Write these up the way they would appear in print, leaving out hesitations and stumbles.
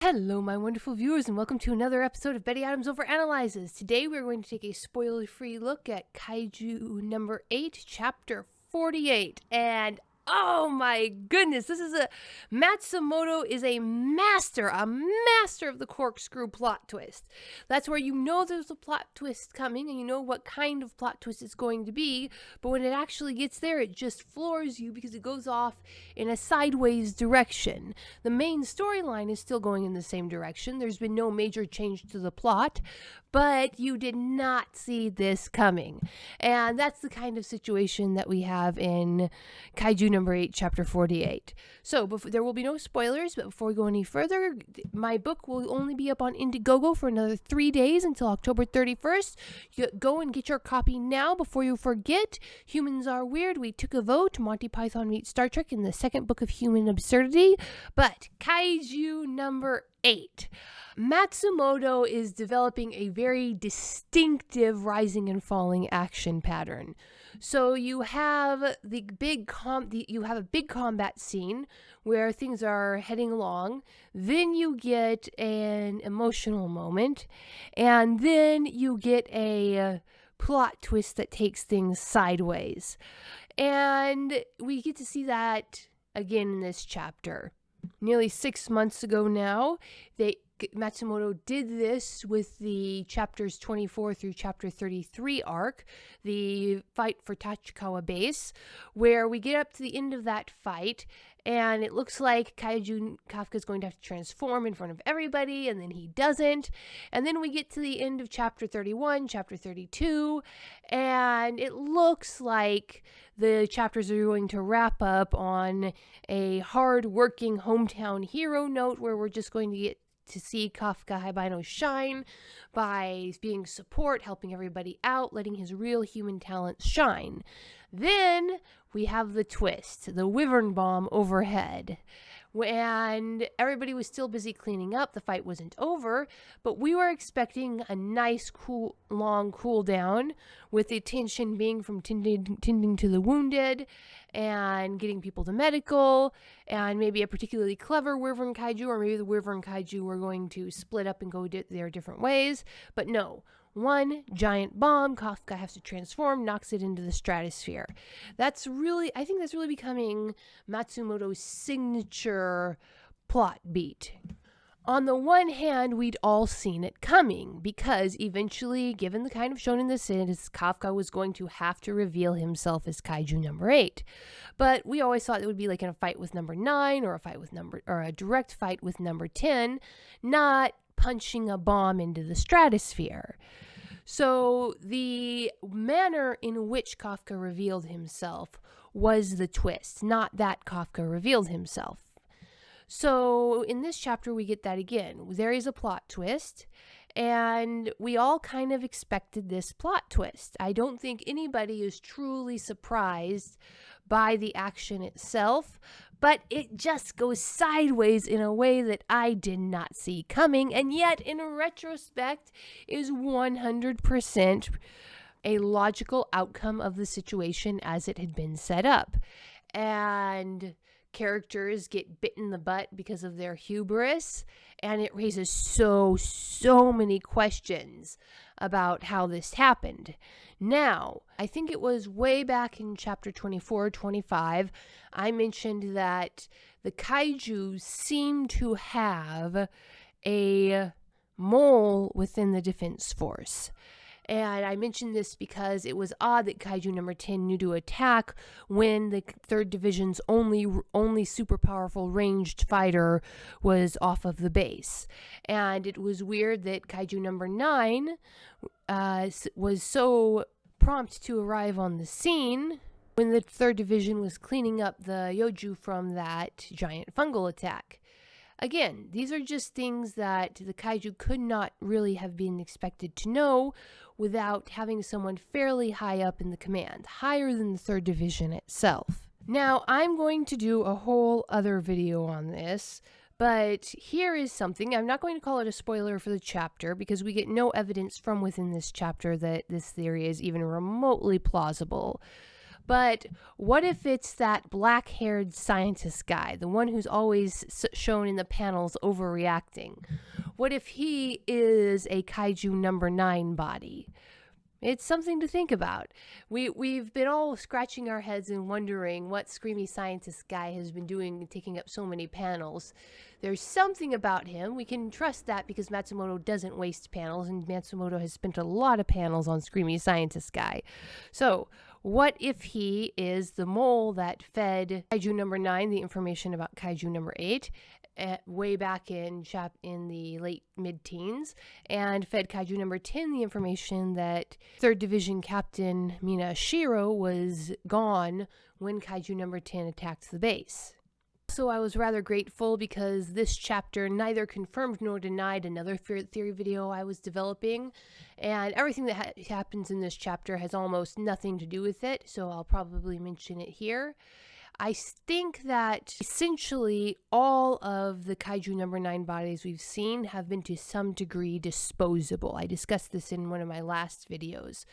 Hello, my wonderful viewers, and welcome to another episode of Betty Adams Overanalyzes. Today, we're going to take a spoiler-free look at Kaiju number 8, chapter 48. And oh my goodness, Matsumoto is a master of the corkscrew plot twist. That's where you know there's a plot twist coming and you know what kind of plot twist it's going to be, but when it actually gets there, it just floors you because it goes off in a sideways direction. The main storyline is still going in the same direction. There's been no major change to the plot, but you did not see this coming. And that's the kind of situation that we have in Kaiju number 8, chapter 48. So there will be no spoilers, but before we go any further, my book will only be up on Indiegogo for another 3 days until October 31st. Go and get your copy now before you forget. Humans are weird. We took a vote. Monty Python meets Star Trek in the second book of Human Absurdity. But Kaiju number 8. Matsumoto is developing a very distinctive rising and falling action pattern. So you have a big combat scene where things are heading along. Then you get an emotional moment, and then you get a plot twist that takes things sideways. And we get to see that again in this chapter. Nearly 6 months ago now, Matsumoto did this with the chapters 24 through chapter 33 arc, the fight for Tachikawa Base, where we get up to the end of that fight, and it looks like Kafka's going to have to transform in front of everybody, and then he doesn't. And then we get to the end of chapter 31, chapter 32, and it looks like the chapters are going to wrap up on a hard-working hometown hero note where we're just going to get to see Kafka Haibano shine by being support, helping everybody out, letting his real human talents shine. Then we have the twist, the wyvern bomb overhead. And everybody was still busy cleaning up. The fight wasn't over, but we were expecting a nice, long cool down with the attention being from tending to the wounded and getting people to medical and maybe a particularly clever wyvern kaiju, or maybe the wyvern kaiju were going to split up and go their different ways. But no. One giant bomb, Kafka has to transform, knocks it into the stratosphere. I think that's really becoming Matsumoto's signature plot beat. On the one hand, we'd all seen it coming because eventually, given the kind of shonen this is, Kafka was going to have to reveal himself as Kaiju number 8. But we always thought it would be like in a fight with number 9 or a direct fight with number 10, not punching a bomb into the stratosphere. So the manner in which Kafka revealed himself was the twist, not that Kafka revealed himself. So in this chapter, we get that again. There is a plot twist, and we all kind of expected this plot twist. I don't think anybody is truly surprised by the action itself, but it just goes sideways in a way that I did not see coming, and yet in retrospect is 100% a logical outcome of the situation as it had been set up. And characters get bit in the butt because of their hubris, and it raises so many questions about how this happened. Now, I think it was way back in chapter 24, 25, I mentioned that the kaiju seem to have a mole within the defense force. And I mentioned this because it was odd that Kaiju number 10 knew to attack when the 3rd Division's only super powerful ranged fighter was off of the base. And it was weird that Kaiju number 9 was so prompt to arrive on the scene when the 3rd Division was cleaning up the Yoju from that giant fungal attack. Again, these are just things that the kaiju could not really have been expected to know without having someone fairly high up in the command, higher than the 3rd Division itself. Now, I'm going to do a whole other video on this, but here is something. I'm not going to call it a spoiler for the chapter because we get no evidence from within this chapter that this theory is even remotely plausible. But what if it's that black-haired scientist guy, the one who's always shown in the panels overreacting? What if he is a Kaiju number 9 body? It's something to think about. We've been all scratching our heads and wondering what screamy scientist guy has been doing, taking up so many panels. There's something about him. We can trust that because Matsumoto doesn't waste panels, and Matsumoto has spent a lot of panels on screamy scientist guy. So what if he is the mole that fed Kaiju number 9 the information about Kaiju number 8 way back in the late mid-teens, and fed Kaiju number 10 the information that 3rd Division Captain Minashiro was gone when Kaiju number 10 attacked the base. So I was rather grateful because this chapter neither confirmed nor denied another theory video I was developing, and everything that happens in this chapter has almost nothing to do with it, so I'll probably mention it here. I think that essentially all of the Kaiju number 9 bodies we've seen have been to some degree disposable. I discussed this in one of my last videos.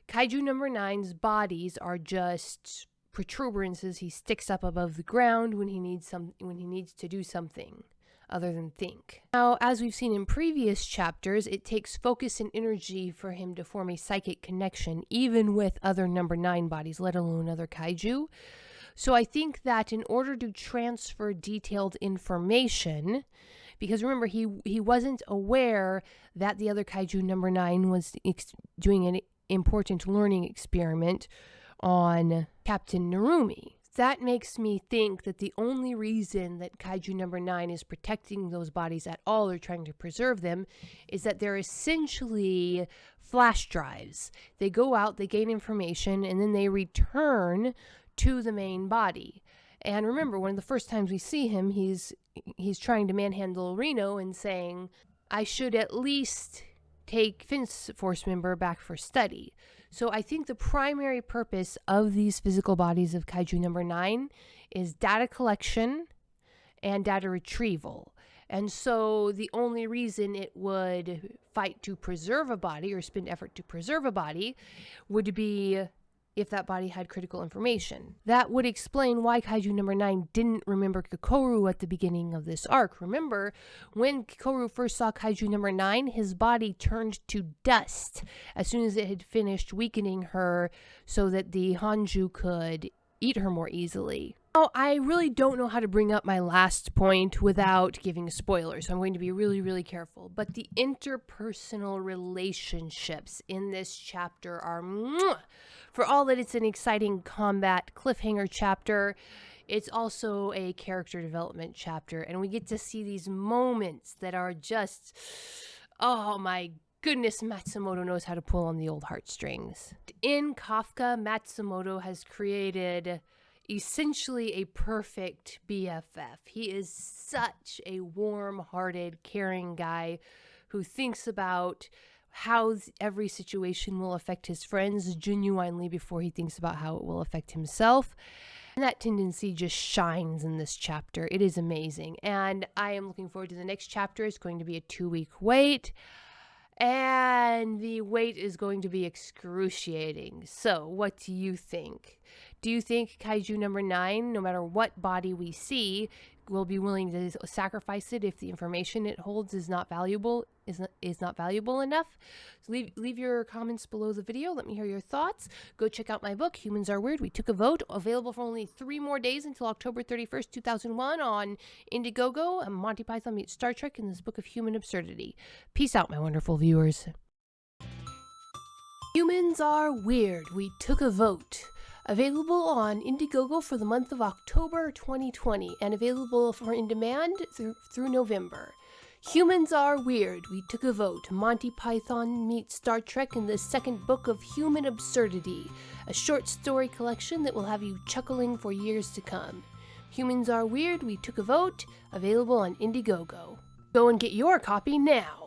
Kaiju number 9's bodies are just protuberances he sticks up above the ground when he needs to do something other than think. Now, as we've seen in previous chapters, it takes focus and energy for him to form a psychic connection, even with other number 9 bodies, let alone other Kaiju. So I think that in order to transfer detailed information, because remember, he wasn't aware that the other Kaiju number 9 was doing an important learning experiment on Captain Narumi. That makes me think that the only reason that Kaiju number 9 is protecting those bodies at all or trying to preserve them is that they're essentially flash drives. They go out, they gain information, and then they return to the main body. And remember, one of the first times we see him, he's trying to manhandle Reno and saying, I should at least take Finn's force member back for study. So I think the primary purpose of these physical bodies of Kaiju number 9 is data collection and data retrieval. And so the only reason it would fight to preserve a body or spend effort to preserve a body would be if that body had critical information. That would explain why Kaiju number 9 didn't remember Kikoru at the beginning of this arc. Remember, when Kikoru first saw Kaiju number 9, his body turned to dust as soon as it had finished weakening her so that the Hanju could eat her more easily. Now, I really don't know how to bring up my last point without giving spoilers, so I'm going to be really, really careful. But the interpersonal relationships in this chapter are mwah! For all that it's an exciting combat cliffhanger chapter, it's also a character development chapter, and we get to see these moments that are just, oh my goodness, Matsumoto knows how to pull on the old heartstrings. In Kafka, Matsumoto has created essentially a perfect BFF. He is such a warm-hearted, caring guy who thinks about how every situation will affect his friends genuinely before he thinks about how it will affect himself. And that tendency just shines in this chapter. It is amazing. And I am looking forward to the next chapter. It's going to be a 2-week wait. And the wait is going to be excruciating. So, what do you think? Do you think Kaiju number 9, no matter what body we see, will be willing to sacrifice it if the information it holds is not valuable enough? So leave your comments below the video. Let me hear your thoughts. Go check out my book, Humans Are Weird. We Took a Vote. Available for only 3 more days until October 31st, 2001 on Indiegogo. And Monty Python meets Star Trek in this book of human absurdity. Peace out, my wonderful viewers. Humans Are Weird. We Took a Vote. Available on Indiegogo for the month of October 2020 and available for in demand through November. Humans Are Weird. We Took a Vote. Monty Python meets Star Trek in the second book of Human Absurdity, a short story collection that will have you chuckling for years to come. Humans Are Weird. We Took a Vote. Available on Indiegogo. Go and get your copy now.